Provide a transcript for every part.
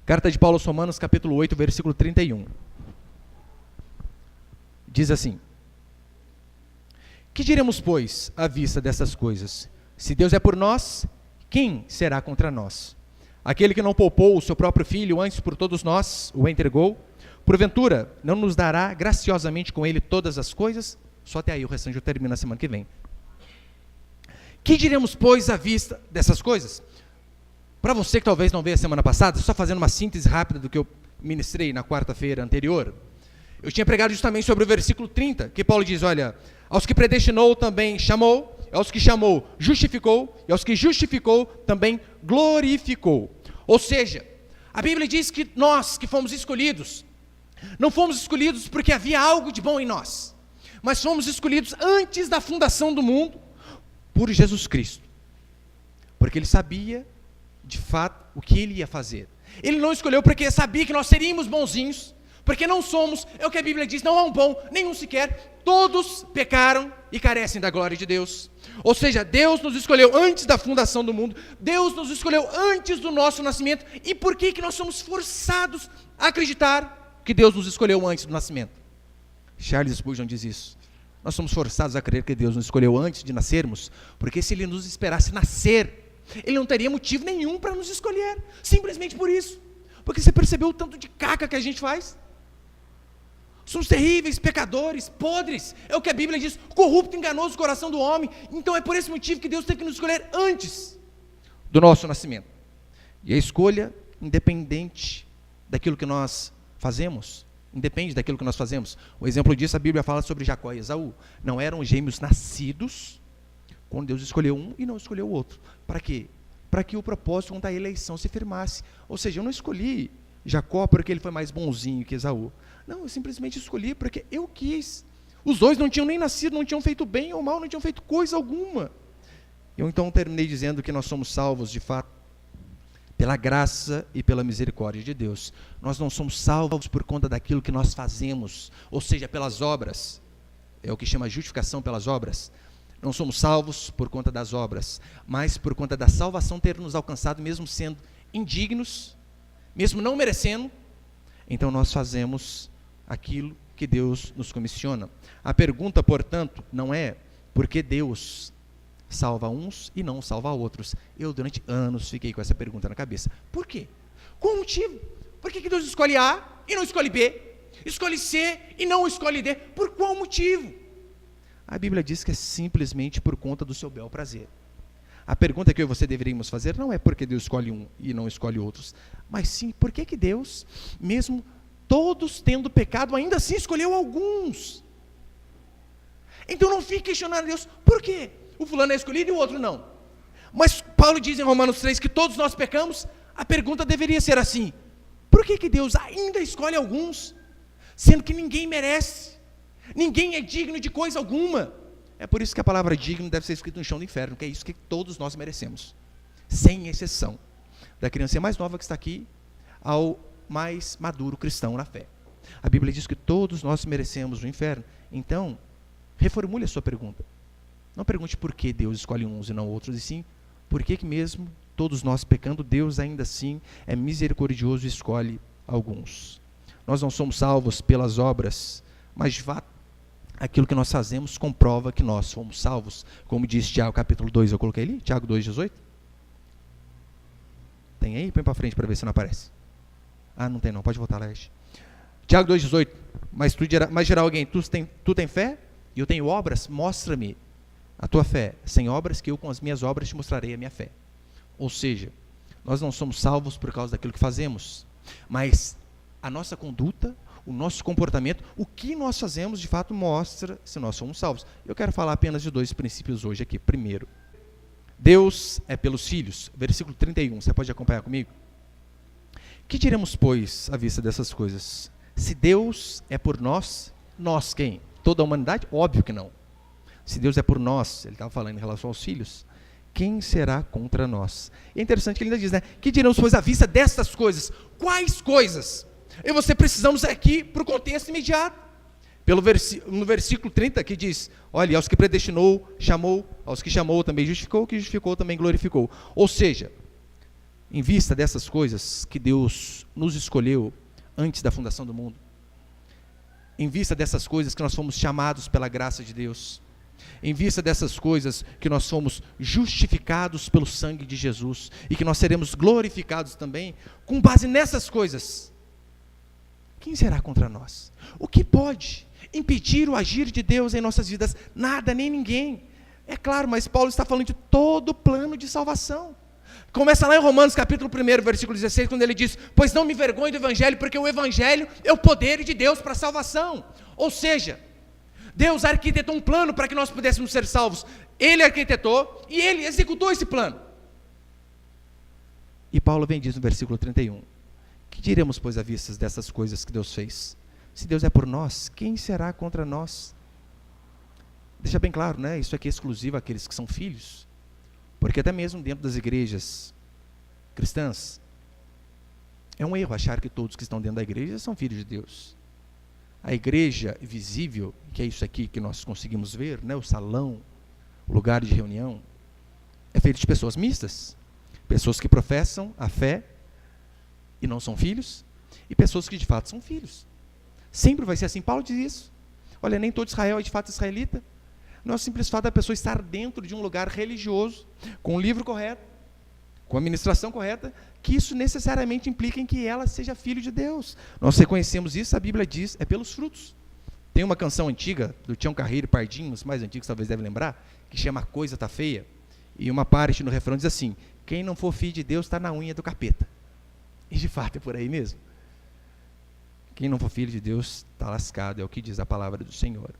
Carta de Paulo aos Romanos, capítulo 8, versículo 31. Diz assim: que diremos, pois, à vista dessas coisas? Se Deus é por nós, quem será contra nós? Aquele que não poupou o seu próprio filho, antes por todos nós o entregou, porventura não nos dará graciosamente com ele todas as coisas? Só até aí, o restante eu termino na semana que vem. Que diremos, pois, à vista dessas coisas? Para você que talvez não veio a semana passada, só fazendo uma síntese rápida do que eu ministrei na quarta-feira anterior, eu tinha pregado justamente sobre o versículo 30, que Paulo diz, olha, aos que predestinou também chamou, aos que chamou justificou, e aos que justificou também glorificou. Ou seja, a Bíblia diz que nós que fomos escolhidos, não fomos escolhidos porque havia algo de bom em nós, mas fomos escolhidos antes da fundação do mundo, por Jesus Cristo, porque Ele sabia, de fato, o que Ele ia fazer. Ele não escolheu porque sabia que nós seríamos bonzinhos, porque não somos, é o que a Bíblia diz, não há um bom, nenhum sequer, todos pecaram e carecem da glória de Deus. Ou seja, Deus nos escolheu antes da fundação do mundo, Deus nos escolheu antes do nosso nascimento. E por que nós somos forçados a acreditar que Deus nos escolheu antes do nascimento? Charles Spurgeon diz isso. Nós somos forçados a crer que Deus nos escolheu antes de nascermos, porque se Ele nos esperasse nascer, Ele não teria motivo nenhum para nos escolher, simplesmente por isso. Porque você percebeu o tanto de caca que a gente faz? Somos terríveis, pecadores, podres, é o que a Bíblia diz, corrupto, enganoso o coração do homem. Então é por esse motivo que Deus teve que nos escolher antes do nosso nascimento. E a escolha, independente daquilo que nós fazemos, independe daquilo que nós fazemos. O exemplo disso, a Bíblia fala sobre Jacó e Esaú. Não eram gêmeos nascidos quando Deus escolheu um e não escolheu o outro. Para quê? Para que o propósito da eleição se firmasse. Ou seja, eu não escolhi Jacó porque ele foi mais bonzinho que Esaú. Não, eu simplesmente escolhi porque eu quis. Os dois não tinham nem nascido, não tinham feito bem ou mal, não tinham feito coisa alguma. Eu então terminei dizendo que nós somos salvos de fato pela graça e pela misericórdia de Deus. Nós não somos salvos por conta daquilo que nós fazemos, ou seja, pelas obras. É o que chama justificação pelas obras. Não somos salvos por conta das obras, mas por conta da salvação ter nos alcançado, mesmo sendo indignos, mesmo não merecendo. Então nós fazemos aquilo que Deus nos comissiona. A pergunta, portanto, não é por que Deus salva uns e não salva outros. Eu, durante anos, fiquei com essa pergunta na cabeça. Por quê? Qual o motivo? Por que Deus escolhe A e não escolhe B? Escolhe C e não escolhe D? Por qual motivo? A Bíblia diz que é simplesmente por conta do seu bel prazer. A pergunta que eu e você deveríamos fazer não é por que Deus escolhe um e não escolhe outros, mas sim, por que Deus, mesmo todos tendo pecado, ainda assim escolheu alguns? Então não fique questionando a Deus, por quê? O fulano é escolhido e o outro não. Mas Paulo diz em Romanos 3 que todos nós pecamos. A pergunta deveria ser assim: por que Deus ainda escolhe alguns, sendo que ninguém merece? Ninguém é digno de coisa alguma. É por isso que a palavra digno deve ser escrita no chão do inferno, que é isso que todos nós merecemos, sem exceção, da criança mais nova que está aqui ao mais maduro cristão na fé. A Bíblia diz que todos nós merecemos o inferno. Então, reformule a sua pergunta. Não pergunte por que Deus escolhe uns e não outros, e sim, por que mesmo todos nós pecando, Deus ainda assim é misericordioso e escolhe alguns. Nós não somos salvos pelas obras, mas de fato, aquilo que nós fazemos comprova que nós fomos salvos, como diz Tiago capítulo 2, eu coloquei ali, Tiago 2,18? Tem aí? Põe para frente para ver se não aparece. Ah, não tem não, pode voltar lá. Tiago 2,18, mas dirá alguém, tu tem fé e eu tenho obras? Mostra-me a tua fé, sem obras, que eu com as minhas obras te mostrarei a minha fé. Ou seja, nós não somos salvos por causa daquilo que fazemos, mas a nossa conduta, o nosso comportamento, o que nós fazemos de fato mostra se nós somos salvos. Eu quero falar apenas de dois princípios hoje aqui. Primeiro, Deus é pelos filhos, versículo 31, você pode acompanhar comigo? Que diremos, pois, à vista dessas coisas? Se Deus é por nós, nós quem? Toda a humanidade? Óbvio que não. Se Deus é por nós, ele estava falando em relação aos filhos, quem será contra nós? É interessante que ele ainda diz, né? Que diremos, pois, à vista dessas coisas? Quais coisas? Eu e você precisamos aqui para o contexto imediato. No versículo 30 que diz, olha, aos que predestinou, chamou, aos que chamou também justificou, que justificou também glorificou. Ou seja, Em vista dessas coisas que Deus nos escolheu antes da fundação do mundo, em vista dessas coisas que nós fomos chamados pela graça de Deus, em vista dessas coisas que nós fomos justificados pelo sangue de Jesus e que nós seremos glorificados também, com base nessas coisas, quem será contra nós? O que pode impedir o agir de Deus em nossas vidas? Nada, nem ninguém. É claro, mas Paulo está falando de todo o plano de salvação. Começa lá em Romanos capítulo 1, versículo 16, quando ele diz: pois não me envergonho do Evangelho, porque o Evangelho é o poder de Deus para a salvação. Ou seja, Deus arquitetou um plano para que nós pudéssemos ser salvos. Ele arquitetou e Ele executou esse plano. E Paulo vem e diz no versículo 31, que diremos, pois, à vista dessas coisas que Deus fez? Se Deus é por nós, quem será contra nós? Deixa bem claro, né? Isso aqui é exclusivo àqueles que são filhos. Porque até mesmo dentro das igrejas cristãs, é um erro achar que todos que estão dentro da igreja são filhos de Deus. A igreja visível, que é isso aqui que nós conseguimos ver, né? O salão, o lugar de reunião, é feito de pessoas mistas. Pessoas que professam a fé e não são filhos, e pessoas que de fato são filhos. Sempre vai ser assim. Paulo diz isso. Olha, nem todo Israel é de fato israelita. Não é o simples fato da pessoa estar dentro de um lugar religioso, com o livro correto, com a administração correta, que isso necessariamente implica em que ela seja filho de Deus. Nós reconhecemos isso, a Bíblia diz, é pelos frutos. Tem uma canção antiga, do Tião Carreiro e Pardinho, os mais antigos talvez devem lembrar, que chama A Coisa Tá Feia, e uma parte no refrão diz assim: quem não for filho de Deus está na unha do capeta. E de fato é por aí mesmo. Quem não for filho de Deus está lascado, é o que diz a palavra do Senhor.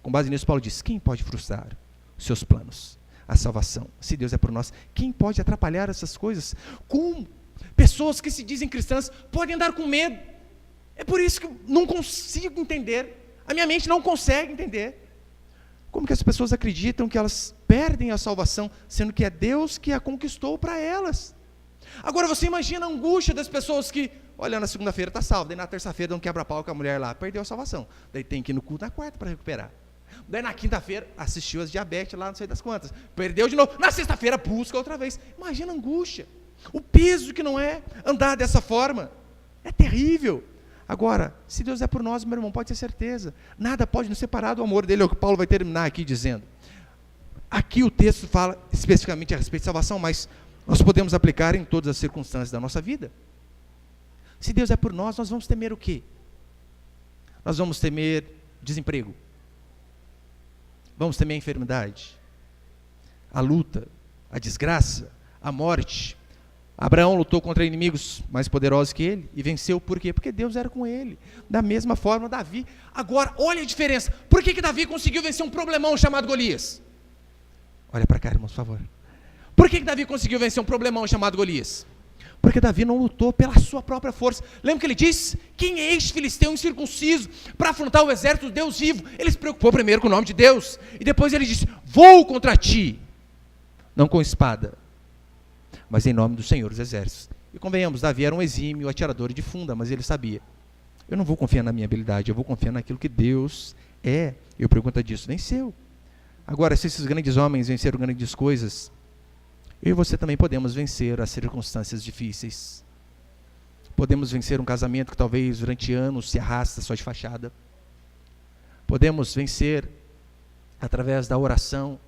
Com base nisso, Paulo diz: quem pode frustrar os seus planos? A salvação. Se Deus é por nós, quem pode atrapalhar essas coisas? Como pessoas que se dizem cristãs podem andar com medo? É por isso que eu não consigo entender. A minha mente não consegue entender. Como que as pessoas acreditam que elas perdem a salvação, sendo que é Deus que a conquistou para elas? Agora você imagina a angústia das pessoas que, olha, na segunda-feira está salvo, daí na terça-feira dá um quebra-pau com a mulher lá, perdeu a salvação, daí tem que ir no culto na quarta para recuperar. Daí na quinta-feira assistiu as diabetes lá, não sei das quantas, perdeu de novo, na sexta-feira busca outra vez. Imagina a angústia, o peso que não é andar dessa forma, é terrível. Agora, se Deus é por nós, meu irmão, pode ter certeza, nada pode nos separar do amor dele, é o que Paulo vai terminar aqui dizendo. Aqui o texto fala especificamente a respeito de salvação, mas nós podemos aplicar em todas as circunstâncias da nossa vida. Se Deus é por nós, nós vamos temer o quê? Nós vamos temer desemprego, vamos temer a enfermidade, a luta, a desgraça, a morte. Abraão lutou contra inimigos mais poderosos que ele e venceu. Por quê? Porque Deus era com ele. Da mesma forma, Davi. Agora, olha a diferença. Por que Davi conseguiu vencer um problemão chamado Golias? Olha para cá, irmãos, por favor. Por que Davi conseguiu vencer um problemão chamado Golias? Porque Davi não lutou pela sua própria força. Lembra que ele disse: quem é este filisteu incircunciso para afrontar o exército do Deus vivo? Ele se preocupou primeiro com o nome de Deus, e depois ele disse: vou contra ti, não com espada, mas em nome do Senhor dos Exércitos. E convenhamos, Davi era um exímio atirador de funda, mas ele sabia: eu não vou confiar na minha habilidade, eu vou confiar naquilo que Deus é. E por conta disso, venceu. Agora, se esses grandes homens venceram grandes coisas, eu e você também podemos vencer as circunstâncias difíceis. Podemos vencer um casamento que talvez durante anos se arrasta só de fachada. Podemos vencer, através da oração,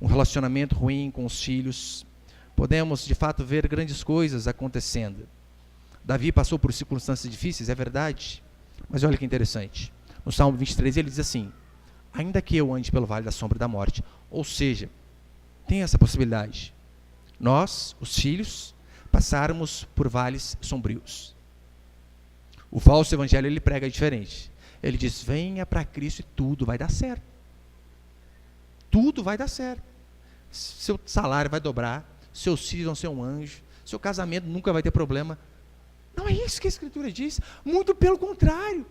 um relacionamento ruim com os filhos. Podemos, de fato, ver grandes coisas acontecendo. Davi passou por circunstâncias difíceis, é verdade. Mas olha que interessante. No Salmo 23 ele diz assim: ainda que eu ande pelo vale da sombra da morte. Ou seja, tem essa possibilidade. Nós, os filhos, passarmos por vales sombrios. O falso evangelho, ele prega diferente. Ele diz: venha para Cristo e tudo vai dar certo. Tudo vai dar certo. Seu salário vai dobrar, seus filhos vão ser um anjo, seu casamento nunca vai ter problema. Não é isso que a Escritura diz. Muito pelo contrário.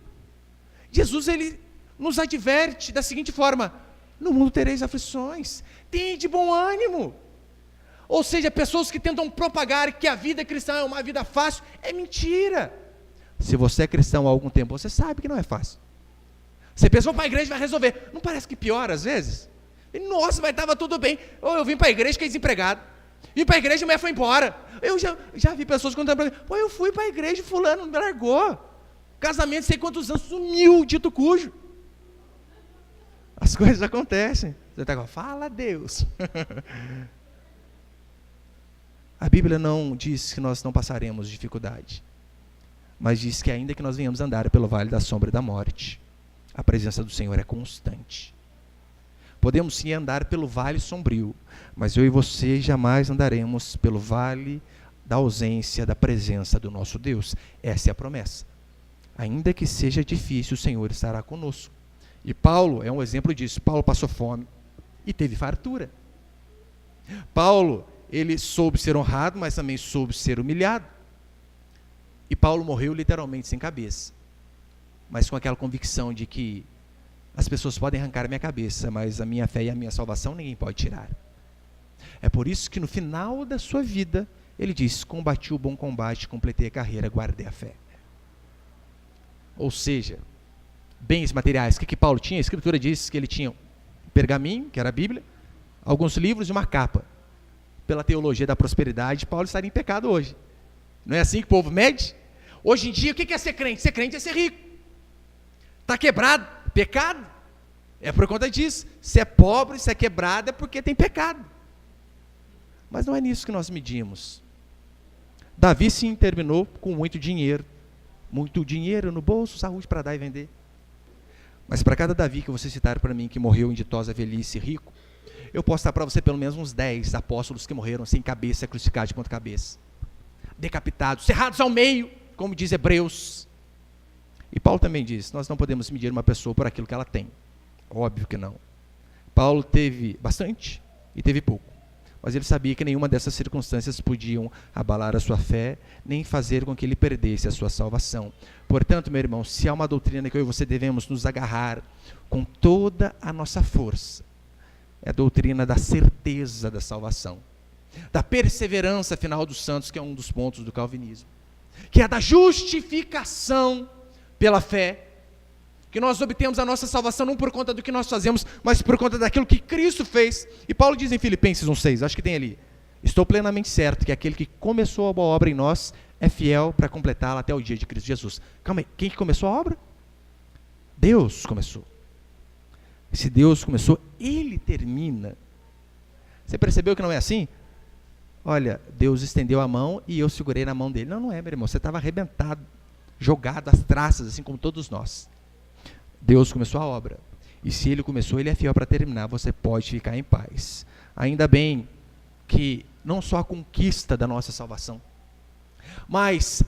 Jesus, ele nos adverte da seguinte forma: no mundo tereis aflições, tende bom ânimo. Ou seja, pessoas que tentam propagar que a vida cristã é uma vida fácil, é mentira. Se você é cristão há algum tempo, você sabe que não é fácil. Você pensa: vou para a igreja e vai resolver. Não parece que piora às vezes? E, nossa, mas estava tudo bem. Ou eu vim para a igreja e fiquei desempregado. Ir para a igreja, a mulher foi embora. Eu já vi pessoas contando para mim, pô, eu fui para a igreja, fulano me largou. Casamento, sei quantos anos, sumiu, dito cujo. As coisas acontecem. Você está falando, fala Deus. A Bíblia não diz que nós não passaremos dificuldade, mas diz que ainda que nós venhamos andar pelo vale da sombra da morte, a presença do Senhor é constante. Podemos sim andar pelo vale sombrio, mas eu e você jamais andaremos pelo vale da ausência da presença do nosso Deus. Essa é a promessa. Ainda que seja difícil, o Senhor estará conosco. E Paulo é um exemplo disso. Paulo passou fome e teve fartura. Paulo, ele soube ser honrado, mas também soube ser humilhado. E Paulo morreu literalmente sem cabeça, mas com aquela convicção de que as pessoas podem arrancar a minha cabeça, mas a minha fé e a minha salvação ninguém pode tirar. É por isso que no final da sua vida, ele diz, combati o bom combate, completei a carreira, guardei a fé. Ou seja, bens materiais, o que Paulo tinha? A Escritura diz que ele tinha um pergaminho, que era a Bíblia, alguns livros e uma capa. Pela teologia da prosperidade, Paulo estaria em pecado hoje. Não é assim que o povo mede? Hoje em dia, o que é ser crente? Ser crente é ser rico. Está quebrado, pecado. É por conta disso. Se é pobre, se é quebrado, é porque tem pecado. Mas não é nisso que nós medimos. Davi sim terminou com muito dinheiro no bolso, saúde para dar e vender. Mas para cada Davi que você citar para mim, que morreu em ditosa velhice rico, eu posso dar para você pelo menos uns 10 apóstolos que morreram sem cabeça, crucificados de ponta cabeça, decapitados, cerrados ao meio, como diz Hebreus. E Paulo também diz, nós não podemos medir uma pessoa por aquilo que ela tem. Óbvio que não. Paulo teve bastante e teve pouco. Mas ele sabia que nenhuma dessas circunstâncias podiam abalar a sua fé, nem fazer com que ele perdesse a sua salvação. Portanto, meu irmão, se há uma doutrina que eu e você devemos nos agarrar com toda a nossa força, é a doutrina da certeza da salvação, da perseverança final dos santos, que é um dos pontos do calvinismo, que é da justificação pela fé, que nós obtemos a nossa salvação não por conta do que nós fazemos, mas por conta daquilo que Cristo fez. E Paulo diz em Filipenses 1,6, acho que tem ali, estou plenamente certo que aquele que começou a boa obra em nós é fiel para completá-la até o dia de Cristo Jesus. Calma aí, quem que começou a obra? Deus começou. Se Deus começou, Ele termina. Você percebeu que não é assim? Olha, Deus estendeu a mão e eu segurei na mão dele. Não, não é, meu irmão, você estava arrebentado, jogado às traças, assim como todos nós. Deus começou a obra, e se Ele começou, Ele é fiel para terminar, você pode ficar em paz. Ainda bem que não só a conquista da nossa salvação, mas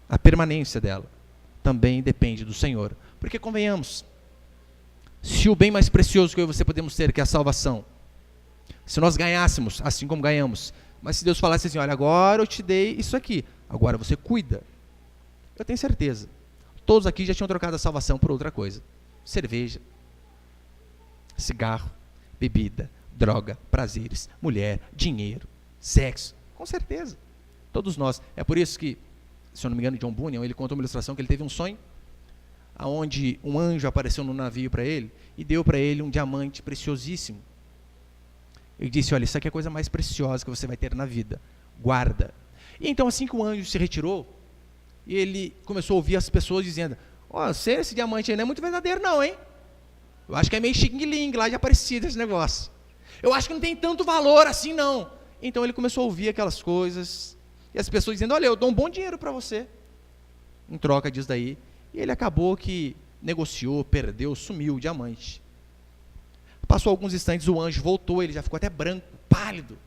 a permanência dela também depende do Senhor. Porque convenhamos, se o bem mais precioso que eu e você podemos ter, que é a salvação, se nós ganhássemos, assim como ganhamos, mas se Deus falasse assim, olha, agora eu te dei isso aqui, agora você cuida, eu tenho certeza, todos aqui já tinham trocado a salvação por outra coisa. Cerveja, cigarro, bebida, droga, prazeres, mulher, dinheiro, sexo. Com certeza. Todos nós. É por isso que, se eu não me engano, John Bunyan, ele conta uma ilustração que ele teve um sonho, onde um anjo apareceu no navio para ele e deu para ele um diamante preciosíssimo. Ele disse, olha, isso aqui é a coisa mais preciosa que você vai ter na vida. Guarda. E então, assim que o anjo se retirou, e ele começou a ouvir as pessoas dizendo, esse diamante aí não é muito verdadeiro não, hein? Eu acho que é meio xing-ling lá de Aparecida esse negócio. Eu acho que não tem tanto valor assim não. Então ele começou a ouvir aquelas coisas, e as pessoas dizendo, olha, eu dou um bom dinheiro para você, em troca disso daí. E ele acabou que negociou, perdeu, sumiu o diamante. Passou alguns instantes, o anjo voltou, ele já ficou até branco, pálido,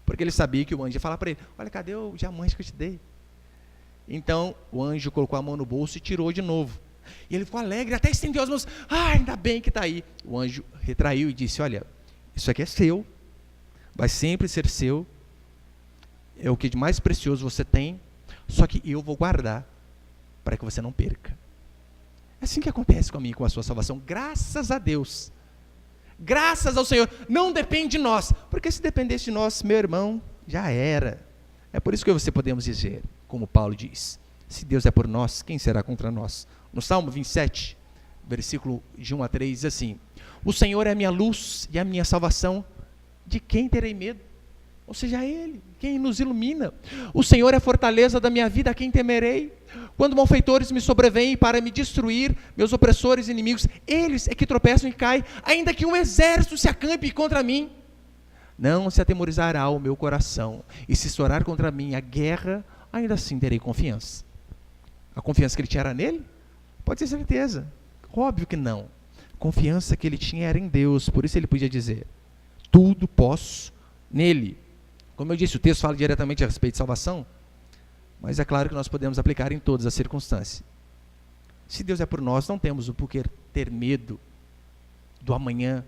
porque ele sabia que o anjo ia falar para ele, olha, cadê o diamante que eu te dei? Então, o anjo colocou a mão no bolso e tirou de novo. E ele ficou alegre, até estendeu as mãos. Ainda bem que está aí. O anjo retraiu e disse, olha, isso aqui é seu. Vai sempre ser seu. É o que de mais precioso você tem. Só que eu vou guardar para que você não perca. É assim que acontece com a minha e com a sua salvação. Graças a Deus. Graças ao Senhor. Não depende de nós. Porque se dependesse de nós, meu irmão, já era. É por isso que você podemos dizer, como Paulo diz, se Deus é por nós, quem será contra nós? No Salmo 27, versículo de 1 a 3, diz assim, o Senhor é a minha luz e a minha salvação, de quem terei medo? Ou seja, Ele, quem nos ilumina. O Senhor é a fortaleza da minha vida, a quem temerei? Quando malfeitores me sobrevêm para me destruir, meus opressores e inimigos, eles é que tropeçam e caem, ainda que um exército se acampe contra mim. Não se atemorizará o meu coração, e se estourar contra mim a guerra, ainda assim terei confiança. A confiança que ele tinha era nele? Pode ter certeza. Óbvio que não. A confiança que ele tinha era em Deus, por isso ele podia dizer, tudo posso nele. Como eu disse, o texto fala diretamente a respeito de salvação, mas é claro que nós podemos aplicar em todas as circunstâncias. Se Deus é por nós, não temos o porquê ter medo do amanhã,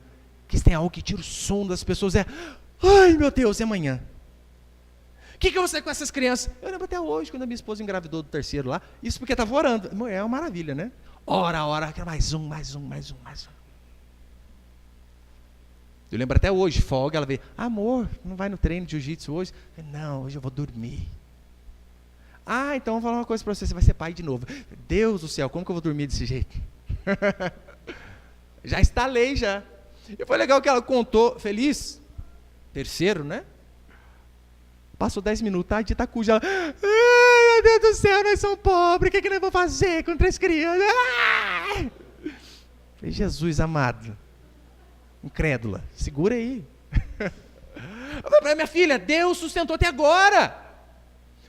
que se tem algo que tira o sono das pessoas, ai meu Deus, é amanhã. O que eu vou fazer com essas crianças? Eu lembro até hoje, quando a minha esposa engravidou do terceiro lá, isso porque estava orando. É uma maravilha, né? Ora, quero mais um. Eu lembro até hoje, folga, ela veio, amor, não vai no treino de jiu-jitsu hoje? Eu falei, não, hoje eu vou dormir. Então vou falar uma coisa para você vai ser pai de novo. Deus do céu, como que eu vou dormir desse jeito? Já instalei, já. E foi legal que ela contou, feliz, terceiro, né? Passou 10 minutos, de Itacuja, ela, ai, meu Deus do céu, nós somos pobres, o que nós vamos fazer com 3 crianças? Falei, Jesus amado, incrédula, segura aí. Eu falei, minha filha, Deus sustentou até agora.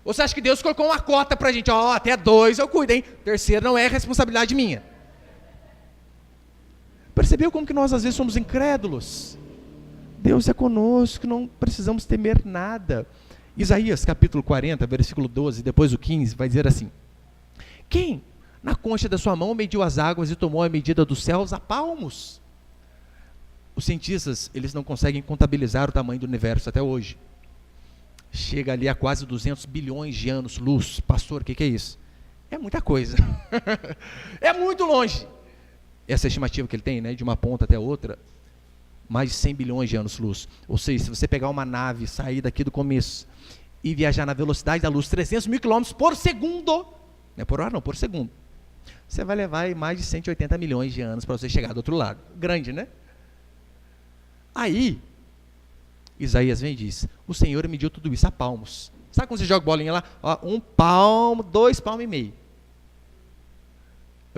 Ou você acha que Deus colocou uma cota pra gente, até 2 eu cuido, hein? Terceiro não é responsabilidade minha. Percebeu como que nós às vezes somos incrédulos? Deus é conosco, não precisamos temer nada. Isaías capítulo 40, versículo 12, depois o 15, vai dizer assim, quem na concha da sua mão mediu as águas e tomou a medida dos céus a palmos? Os cientistas, eles não conseguem contabilizar o tamanho do universo até hoje. Chega ali a quase 200 bilhões de anos-luz. Pastor, o que é isso? É muita coisa. É muito longe. Essa estimativa que ele tem, né, de uma ponta até outra, mais de 100 bilhões de anos-luz. Ou seja, se você pegar uma nave, sair daqui do começo e viajar na velocidade da luz, 300 mil quilômetros por segundo, não é por hora não, por segundo, você vai levar aí mais de 180 milhões de anos para você chegar do outro lado. Grande, né? Aí, Isaías vem e diz, o Senhor mediu tudo isso a palmos. Sabe quando você joga bolinha lá? 1 palmo, 2 palmos e meio.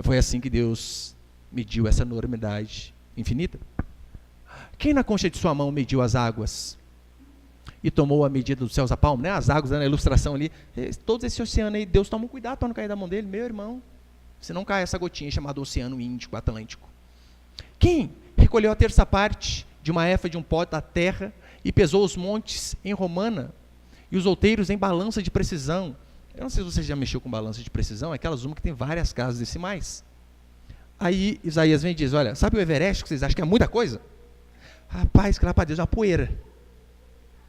Foi assim que Deus mediu essa enormidade infinita. Quem na concha de sua mão mediu as águas e tomou a medida dos céus a palmo, né? As águas, na ilustração ali, todo esse oceano aí, Deus toma um cuidado para não cair da mão dele, meu irmão, se não cai essa gotinha chamada Oceano Índico, Atlântico. Quem recolheu a terça parte de uma efa de um pó da terra e pesou os montes em romana e os outeiros em balança de precisão? Eu não sei se você já mexeu com balança de precisão, é aquelas uma que tem várias casas decimais. Aí Isaías vem e diz, olha, sabe o Everest que vocês acham que é muita coisa? Rapaz, que lá para Deus é uma poeira.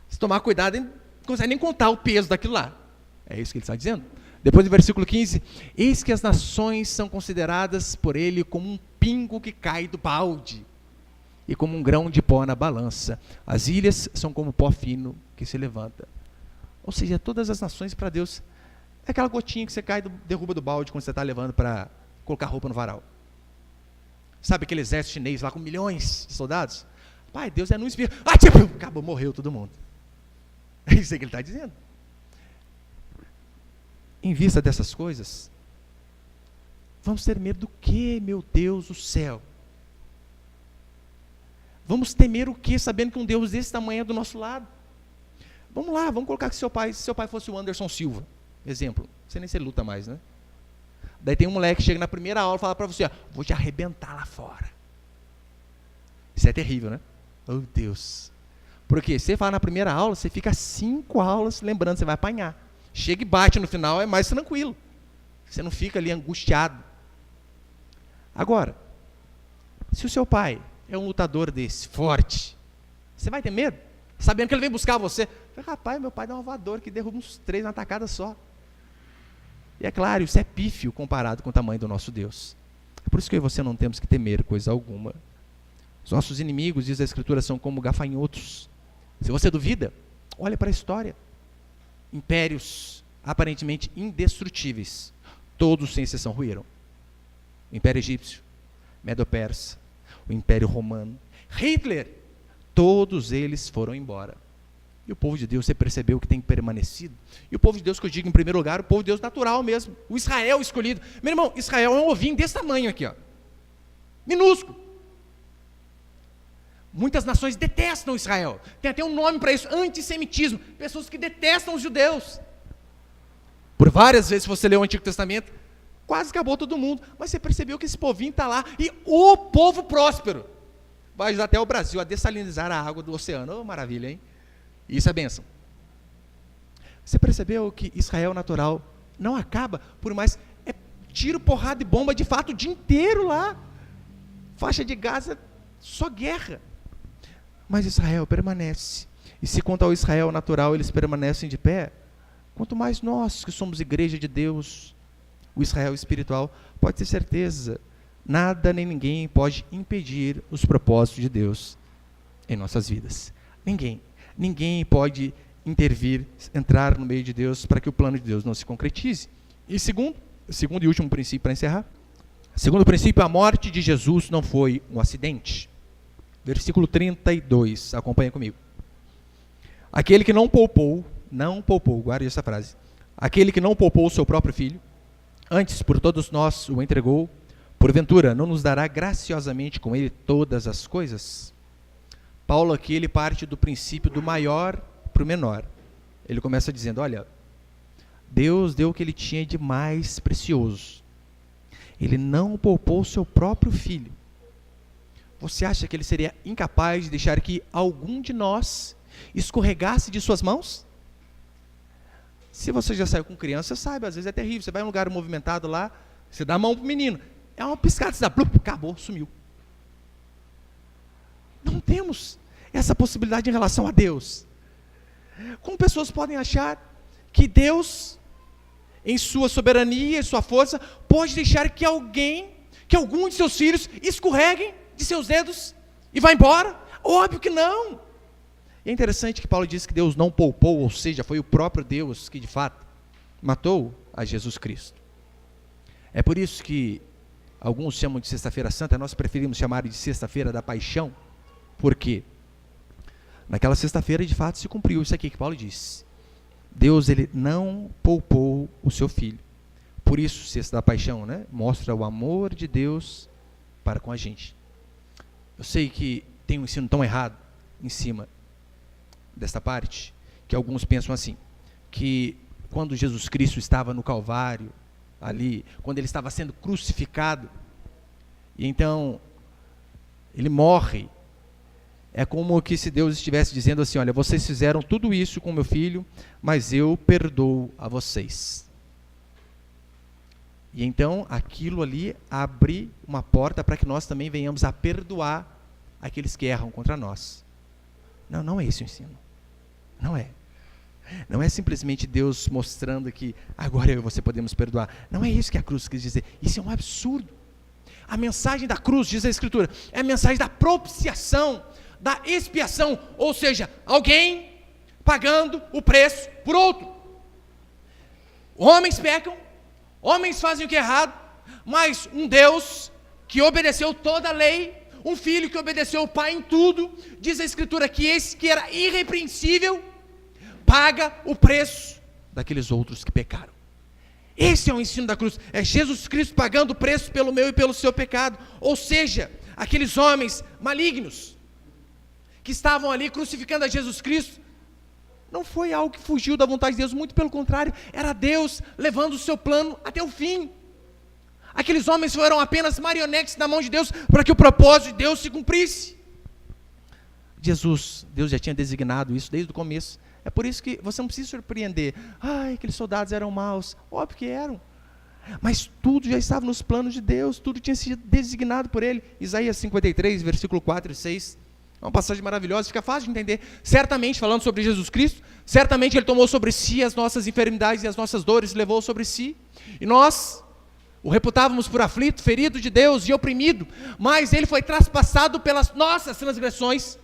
Se tomar cuidado, não consegue nem contar o peso daquilo lá. É isso que ele está dizendo. Depois do versículo 15, eis que as nações são consideradas por ele como um pingo que cai do balde e como um grão de pó na balança. As ilhas são como pó fino que se levanta. Ou seja, todas as nações para Deus é aquela gotinha que você cai, derruba do balde quando você está levando para colocar roupa no varal. Sabe aquele exército chinês lá com milhões de soldados? Pai, Deus é num espirro. Acabou, morreu todo mundo. É isso que ele está dizendo. Em vista dessas coisas, vamos ter medo do quê, meu Deus do céu? Vamos temer o quê, sabendo que um Deus desse tamanho é do nosso lado? Vamos lá, vamos colocar que se seu pai fosse o Anderson Silva, exemplo, não sei nem se ele luta mais, né? Daí tem um moleque que chega na primeira aula e fala para você, vou te arrebentar lá fora. Isso é terrível, né? Oh Deus. Porque você fala na primeira aula, você fica 5 aulas lembrando, você vai apanhar. Chega e bate no final, é mais tranquilo. Você não fica ali angustiado. Agora, se o seu pai é um lutador desse, forte, você vai ter medo? Sabendo que ele vem buscar você. Rapaz, meu pai dá um voador que derruba uns 3 na tacada só. E é claro, isso é pífio comparado com o tamanho do nosso Deus. É por isso que eu e você não temos que temer coisa alguma. Os nossos inimigos, diz a Escritura, são como gafanhotos. Se você duvida, olha para a história. Impérios aparentemente indestrutíveis, todos sem exceção ruíram. O Império Egípcio, Medo-Persa, o Império Romano, Hitler, todos eles foram embora. E o povo de Deus, você percebeu que tem permanecido? E o povo de Deus, que eu digo em primeiro lugar, o povo de Deus natural mesmo, o Israel escolhido. Meu irmão, Israel é um ovinho desse tamanho aqui, ó, minúsculo. Muitas nações detestam Israel. Tem até um nome para isso, antissemitismo. Pessoas que detestam os judeus. Por várias vezes, se você lê o Antigo Testamento, quase acabou todo mundo. Mas você percebeu que esse povinho está lá. E o povo próspero vai ajudar até o Brasil a dessalinizar a água do oceano. Oh, maravilha, hein? Isso é bênção. Você percebeu que Israel natural não acaba, por mais tiro, porrada e bomba de fato o dia inteiro lá. Faixa de Gaza, só guerra. Mas Israel permanece. E se quanto ao Israel natural eles permanecem de pé, quanto mais nós que somos igreja de Deus, o Israel espiritual, pode ter certeza, nada nem ninguém pode impedir os propósitos de Deus em nossas vidas. Ninguém pode intervir, entrar no meio de Deus para que o plano de Deus não se concretize. E segundo e último princípio para encerrar. Segundo princípio, a morte de Jesus não foi um acidente. Versículo 32, acompanha comigo. Aquele que não poupou, guarde essa frase. Aquele que não poupou o seu próprio filho, antes por todos nós o entregou, porventura não nos dará graciosamente com ele todas as coisas? Paulo aqui, ele parte do princípio do maior para o menor. Ele começa dizendo, olha, Deus deu o que ele tinha de mais precioso. Ele não poupou o seu próprio filho. Você acha que ele seria incapaz de deixar que algum de nós escorregasse de suas mãos? Se você já saiu com criança, você sabe, às vezes é terrível. Você vai em um lugar movimentado lá, você dá a mão para o menino. É uma piscada, você dá, plup, acabou, sumiu. Não temos essa possibilidade em relação a Deus. Como pessoas podem achar que Deus, em sua soberania e sua força, pode deixar que algum de seus filhos escorreguem de seus dedos e vá embora? Óbvio que não. E é interessante que Paulo diz que Deus não poupou, ou seja, foi o próprio Deus que de fato matou a Jesus Cristo. É por isso que alguns chamam de Sexta-feira Santa, nós preferimos chamar de Sexta-feira da Paixão, porque naquela sexta-feira de fato se cumpriu isso aqui que Paulo disse. Deus, ele não poupou o seu filho. Por isso, Sexta da Paixão, né, mostra o amor de Deus para com a gente. Eu sei que tem um ensino tão errado em cima desta parte, que alguns pensam assim, que quando Jesus Cristo estava no Calvário, ali, quando ele estava sendo crucificado, e então ele morre, é como que se Deus estivesse dizendo assim, olha, vocês fizeram tudo isso com meu filho, mas eu perdoo a vocês. E então aquilo ali abre uma porta para que nós também venhamos a perdoar aqueles que erram contra nós. Não é esse o ensino. Não é. Não é simplesmente Deus mostrando que agora eu e você podemos perdoar. Não é isso que a cruz quis dizer. Isso é um absurdo. A mensagem da cruz, diz a Escritura, é a mensagem da propiciação, da expiação, ou seja, alguém pagando o preço por outro. Homens pecam, homens fazem o que é errado, mas um Deus que obedeceu toda a lei, um filho que obedeceu o pai em tudo, diz a Escritura que esse que era irrepreensível, paga o preço daqueles outros que pecaram. Esse é o ensino da cruz, é Jesus Cristo pagando o preço pelo meu e pelo seu pecado, ou seja, aqueles homens malignos, que estavam ali crucificando a Jesus Cristo, não foi algo que fugiu da vontade de Deus, muito pelo contrário, era Deus levando o seu plano até o fim. Aqueles homens foram apenas marionetes na mão de Deus, para que o propósito de Deus se cumprisse. Deus já tinha designado isso desde o começo, é por isso que você não precisa surpreender, aqueles soldados eram maus, óbvio que eram, mas tudo já estava nos planos de Deus, tudo tinha sido designado por Ele. Isaías 53, versículo 4 e 6, é uma passagem maravilhosa, fica fácil de entender. Certamente, falando sobre Jesus Cristo, certamente Ele tomou sobre si as nossas enfermidades e as nossas dores, levou sobre si, e nós o reputávamos por aflito, ferido de Deus e oprimido, mas Ele foi traspassado pelas nossas transgressões.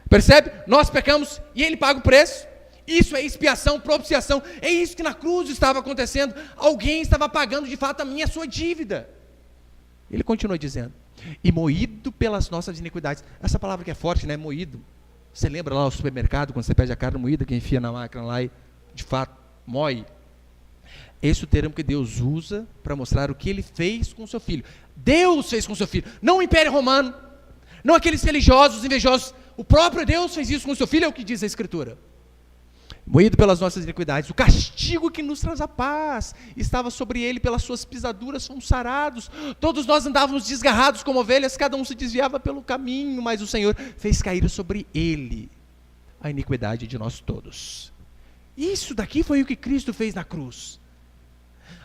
Percebe? Nós pecamos e Ele paga o preço. Isso é expiação, propiciação. É isso que na cruz estava acontecendo. Alguém estava pagando de fato a minha e a sua dívida. Ele continua dizendo, e moído pelas nossas iniquidades. Essa palavra que é forte, né? Moído. Você lembra lá no supermercado, quando você pede a carne moída, que enfia na máquina lá e, de fato, moe? Esse é o termo que Deus usa para mostrar o que Ele fez com o seu Filho. Deus fez com o seu Filho, não o Império Romano, não aqueles religiosos, invejosos. O próprio Deus fez isso com o seu Filho, é o que diz a Escritura. Moído pelas nossas iniquidades, o castigo que nos traz a paz estava sobre ele, pelas suas pisaduras fomos sarados. Todos nós andávamos desgarrados como ovelhas, cada um se desviava pelo caminho, mas o Senhor fez cair sobre ele a iniquidade de nós todos. Isso daqui foi o que Cristo fez na cruz.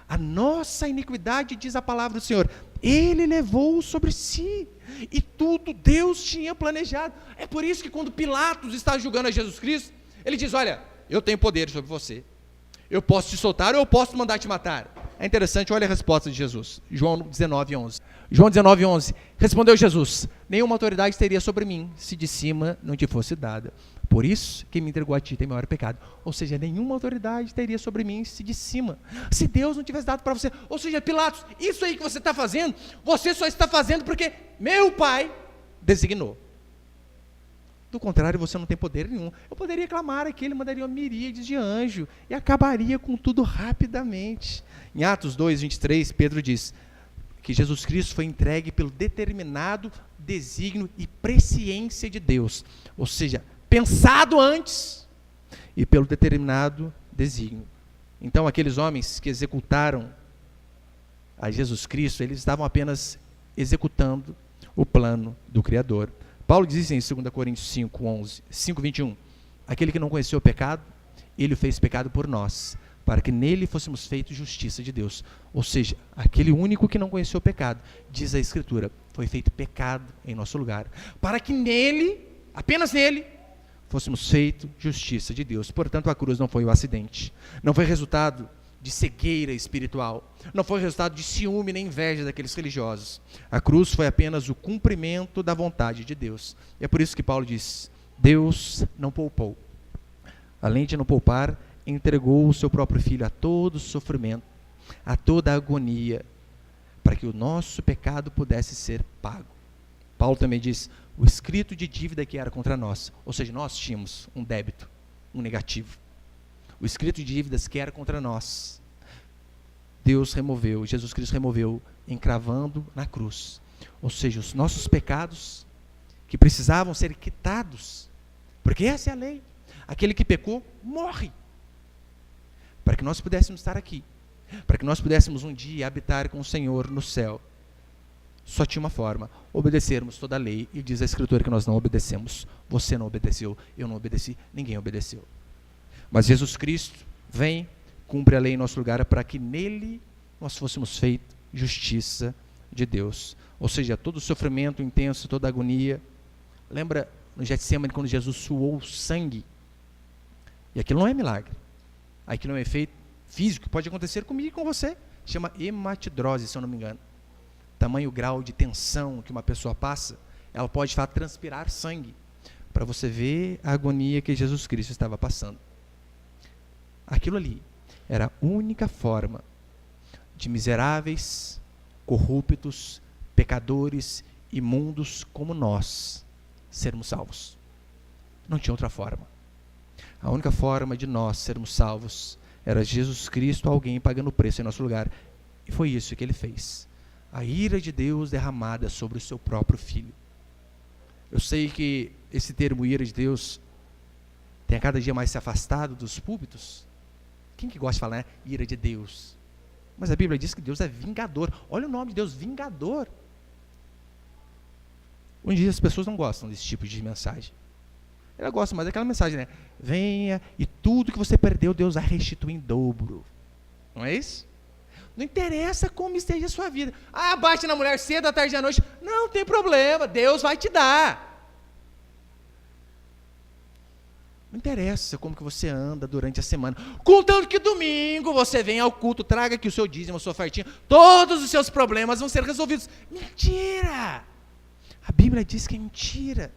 A nossa iniquidade, diz a palavra do Senhor, Ele levou sobre si, e tudo Deus tinha planejado. É por isso que quando Pilatos está julgando a Jesus Cristo, ele diz: olha, eu tenho poder sobre você, eu posso te soltar ou eu posso mandar te matar. É interessante, olha a resposta de Jesus, João 19:11. João 19:11, respondeu Jesus: nenhuma autoridade teria sobre mim, se de cima não te fosse dada. Por isso, quem me entregou a ti tem maior pecado. Ou seja, nenhuma autoridade teria sobre mim, se de cima. Se Deus não tivesse dado para você. Ou seja, Pilatos, isso aí que você está fazendo, você só está fazendo porque meu Pai designou. Do contrário, você não tem poder nenhum. Eu poderia clamar aqui, ele mandaria uma miríade de anjo e acabaria com tudo rapidamente. Em Atos 2:23, Pedro diz que Jesus Cristo foi entregue pelo determinado desígnio e presciência de Deus. Ou seja, pensado antes e pelo determinado desígnio. Então, aqueles homens que executaram a Jesus Cristo, eles estavam apenas executando o plano do Criador. Paulo diz em 2 Coríntios 5:21, aquele que não conheceu o pecado, ele o fez pecado por nós, para que nele fôssemos feitos justiça de Deus. Ou seja, aquele único que não conheceu o pecado, diz a Escritura, foi feito pecado em nosso lugar, para que nele, apenas nele, fôssemos feitos justiça de Deus. Portanto, a cruz não foi um acidente, não foi resultado de cegueira espiritual, não foi resultado de ciúme nem inveja daqueles religiosos. A cruz foi apenas o cumprimento da vontade de Deus. E é por isso que Paulo diz: Deus não poupou. Além de não poupar, entregou o seu próprio Filho a todo sofrimento, a toda agonia, para que o nosso pecado pudesse ser pago. Paulo também diz: o escrito de dívida que era contra nós, ou seja, nós tínhamos um débito, um negativo. O escrito de dívidas que era contra nós, Deus removeu, Jesus Cristo removeu, encravando na cruz. Ou seja, os nossos pecados, que precisavam ser quitados, porque essa é a lei. Aquele que pecou, morre. Para que nós pudéssemos estar aqui, para que nós pudéssemos um dia habitar com o Senhor no céu, só tinha uma forma: obedecermos toda a lei. E diz a Escritura que nós não obedecemos. Você não obedeceu, eu não obedeci, ninguém obedeceu. Mas Jesus Cristo vem, cumpre a lei em nosso lugar, para que nele nós fôssemos feitos justiça de Deus. Ou seja, todo o sofrimento intenso, toda a agonia. Lembra no Getsemane, quando Jesus suou sangue? E aquilo não é milagre. Aquilo é um efeito físico, pode acontecer comigo e com você. Chama hematidrose, se eu não me engano. Tamanho grau de tensão que uma pessoa passa, ela pode de fato transpirar sangue. Para você ver a agonia que Jesus Cristo estava passando. Aquilo ali era a única forma de miseráveis, corruptos, pecadores, imundos como nós sermos salvos. Não tinha outra forma. A única forma de nós sermos salvos era Jesus Cristo, alguém pagando o preço em nosso lugar. E foi isso que ele fez. A ira de Deus derramada sobre o seu próprio Filho. Eu sei que esse termo ira de Deus tem a cada dia mais se afastado dos púlpitos. Quem que gosta de falar, né? Ira de Deus? Mas a Bíblia diz que Deus é vingador. Olha o nome de Deus, vingador. Hoje em dia as pessoas não gostam desse tipo de mensagem. Ela gosta mais daquela mensagem, né? Venha e tudo que você perdeu, Deus vai restituir em dobro. Não é isso? Não interessa como esteja a sua vida. Ah, bate na mulher cedo, à tarde e à noite. Não tem problema, Deus vai te dar. Não interessa como que você anda durante a semana. Contanto que domingo você vem ao culto, traga aqui o seu dízimo, a sua ofertinha, todos os seus problemas vão ser resolvidos. Mentira! A Bíblia diz que é mentira.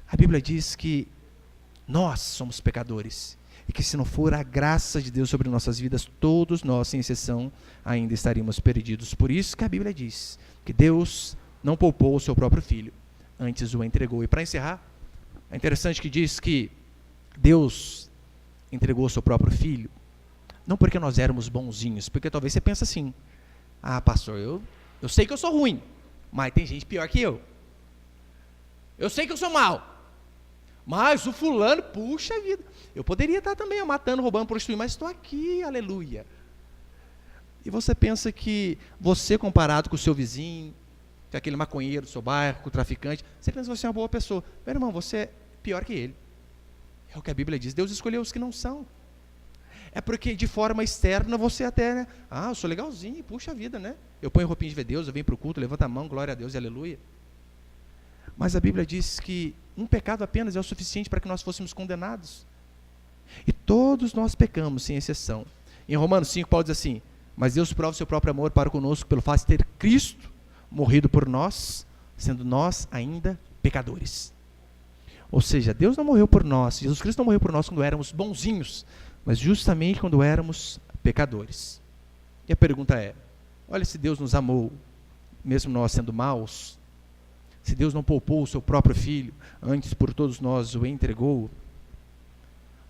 A Bíblia diz que nós somos pecadores. E que se não for a graça de Deus sobre nossas vidas, todos nós, sem exceção, ainda estaríamos perdidos. Por isso que a Bíblia diz que Deus não poupou o seu próprio Filho, antes o entregou. E para encerrar, É interessante que diz que Deus entregou o seu próprio filho, não porque nós éramos bonzinhos, porque talvez você pense assim, pastor, eu sei que eu sou ruim, mas tem gente pior que eu. Eu sei que eu sou mau, mas o fulano, puxa vida, eu poderia estar também matando, roubando, prostituindo, mas estou aqui, aleluia. E você pensa que você, comparado com o seu vizinho, com aquele maconheiro do seu bairro, com o traficante, você pensa que você é uma boa pessoa. Meu irmão, você é pior que ele. É o que a Bíblia diz, Deus escolheu os que não são. É porque de forma externa você até, né? Eu sou legalzinho, puxa vida, né? Eu ponho roupinha de ver Deus, eu venho para o culto, levanto a mão, glória a Deus e aleluia. Mas a Bíblia diz que um pecado apenas é o suficiente para que nós fôssemos condenados. E todos nós pecamos, sem exceção. Em Romanos 5, Paulo diz assim, mas Deus prova o seu próprio amor para conosco pelo fato de ter Cristo morrido por nós, sendo nós ainda pecadores. Ou seja, Deus não morreu por nós, Jesus Cristo não morreu por nós quando éramos bonzinhos, mas justamente quando éramos pecadores. E a pergunta é, olha, se Deus nos amou, mesmo nós sendo maus, se Deus não poupou o seu próprio filho, antes por todos nós o entregou,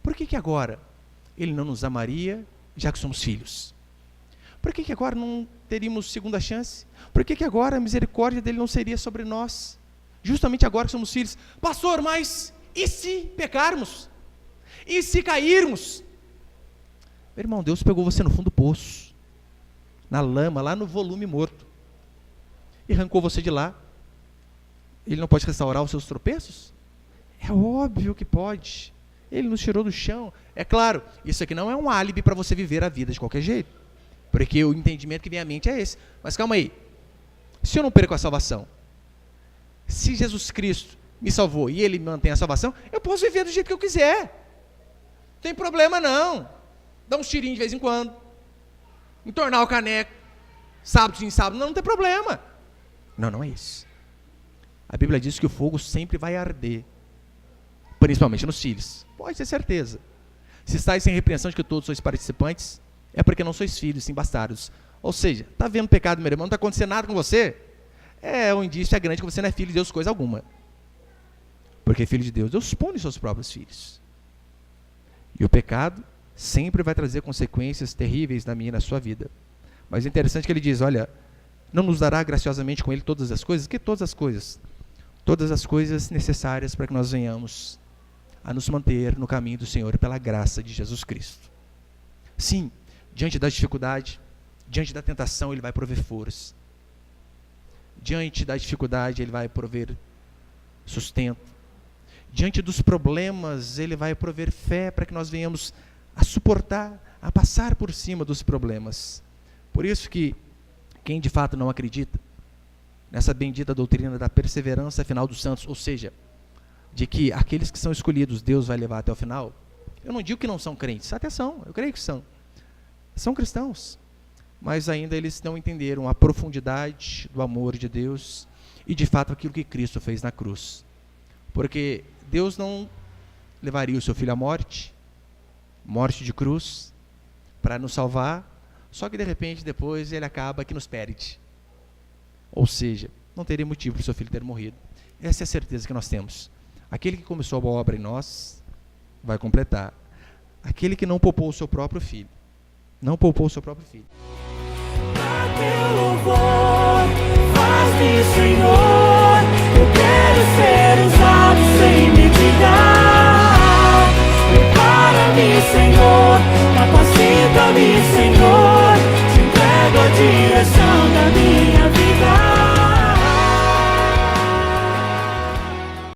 por que agora ele não nos amaria, já que somos filhos? Por que agora não teríamos segunda chance? Por que agora a misericórdia dele não seria sobre nós? Justamente agora que somos filhos. Pastor, mas e se pecarmos? E se cairmos? Meu irmão, Deus pegou você no fundo do poço, na lama, lá no volume morto, e arrancou você de lá. Ele não pode restaurar os seus tropeços? É óbvio que pode. Ele nos tirou do chão. É claro, isso aqui não é um álibi para você viver a vida de qualquer jeito, porque o entendimento que vem à mente é esse. Mas calma aí, se eu não perco a salvação, se Jesus Cristo me salvou e ele mantém a salvação, eu posso viver do jeito que eu quiser. Não tem problema não. Dá uns tirinhos de vez em quando, entornar o caneco, sábado sim, sábado, não tem problema. Não é isso. A Bíblia diz que o fogo sempre vai arder, principalmente nos filhos. Pode ter certeza. Se estáis sem repreensão de que todos sois participantes, é porque não sois filhos, sim bastardos. Ou seja, está vendo pecado, meu irmão, não está acontecendo nada com você, um indício grande que você não é filho de Deus coisa alguma. Porque filho de Deus, Deus pune seus próprios filhos. E o pecado sempre vai trazer consequências terríveis na minha e na sua vida. Mas é interessante que ele diz, olha, não nos dará graciosamente com ele todas as coisas? Que todas as coisas? Todas as coisas necessárias para que nós venhamos a nos manter no caminho do Senhor pela graça de Jesus Cristo. Sim, diante da dificuldade, diante da tentação, ele vai prover força. Diante da dificuldade, ele vai prover sustento. Diante dos problemas, ele vai prover fé para que nós venhamos a suportar, a passar por cima dos problemas. Por isso que quem de fato não acredita nessa bendita doutrina da perseverança final dos santos, ou seja, de que aqueles que são escolhidos Deus vai levar até o final, eu não digo que não são crentes, até são, eu creio que são cristãos, mas ainda eles não entenderam a profundidade do amor de Deus e de fato aquilo que Cristo fez na cruz. Porque Deus não levaria o seu filho à morte de cruz, para nos salvar, só que de repente depois ele acaba que nos perde. Ou seja, não teria motivo para o seu filho ter morrido. Essa é a certeza que nós temos. Aquele que começou a boa obra em nós, vai completar. Aquele que não poupou o seu próprio filho, não poupou o seu próprio filho. A teu louvor, faz-me, Senhor.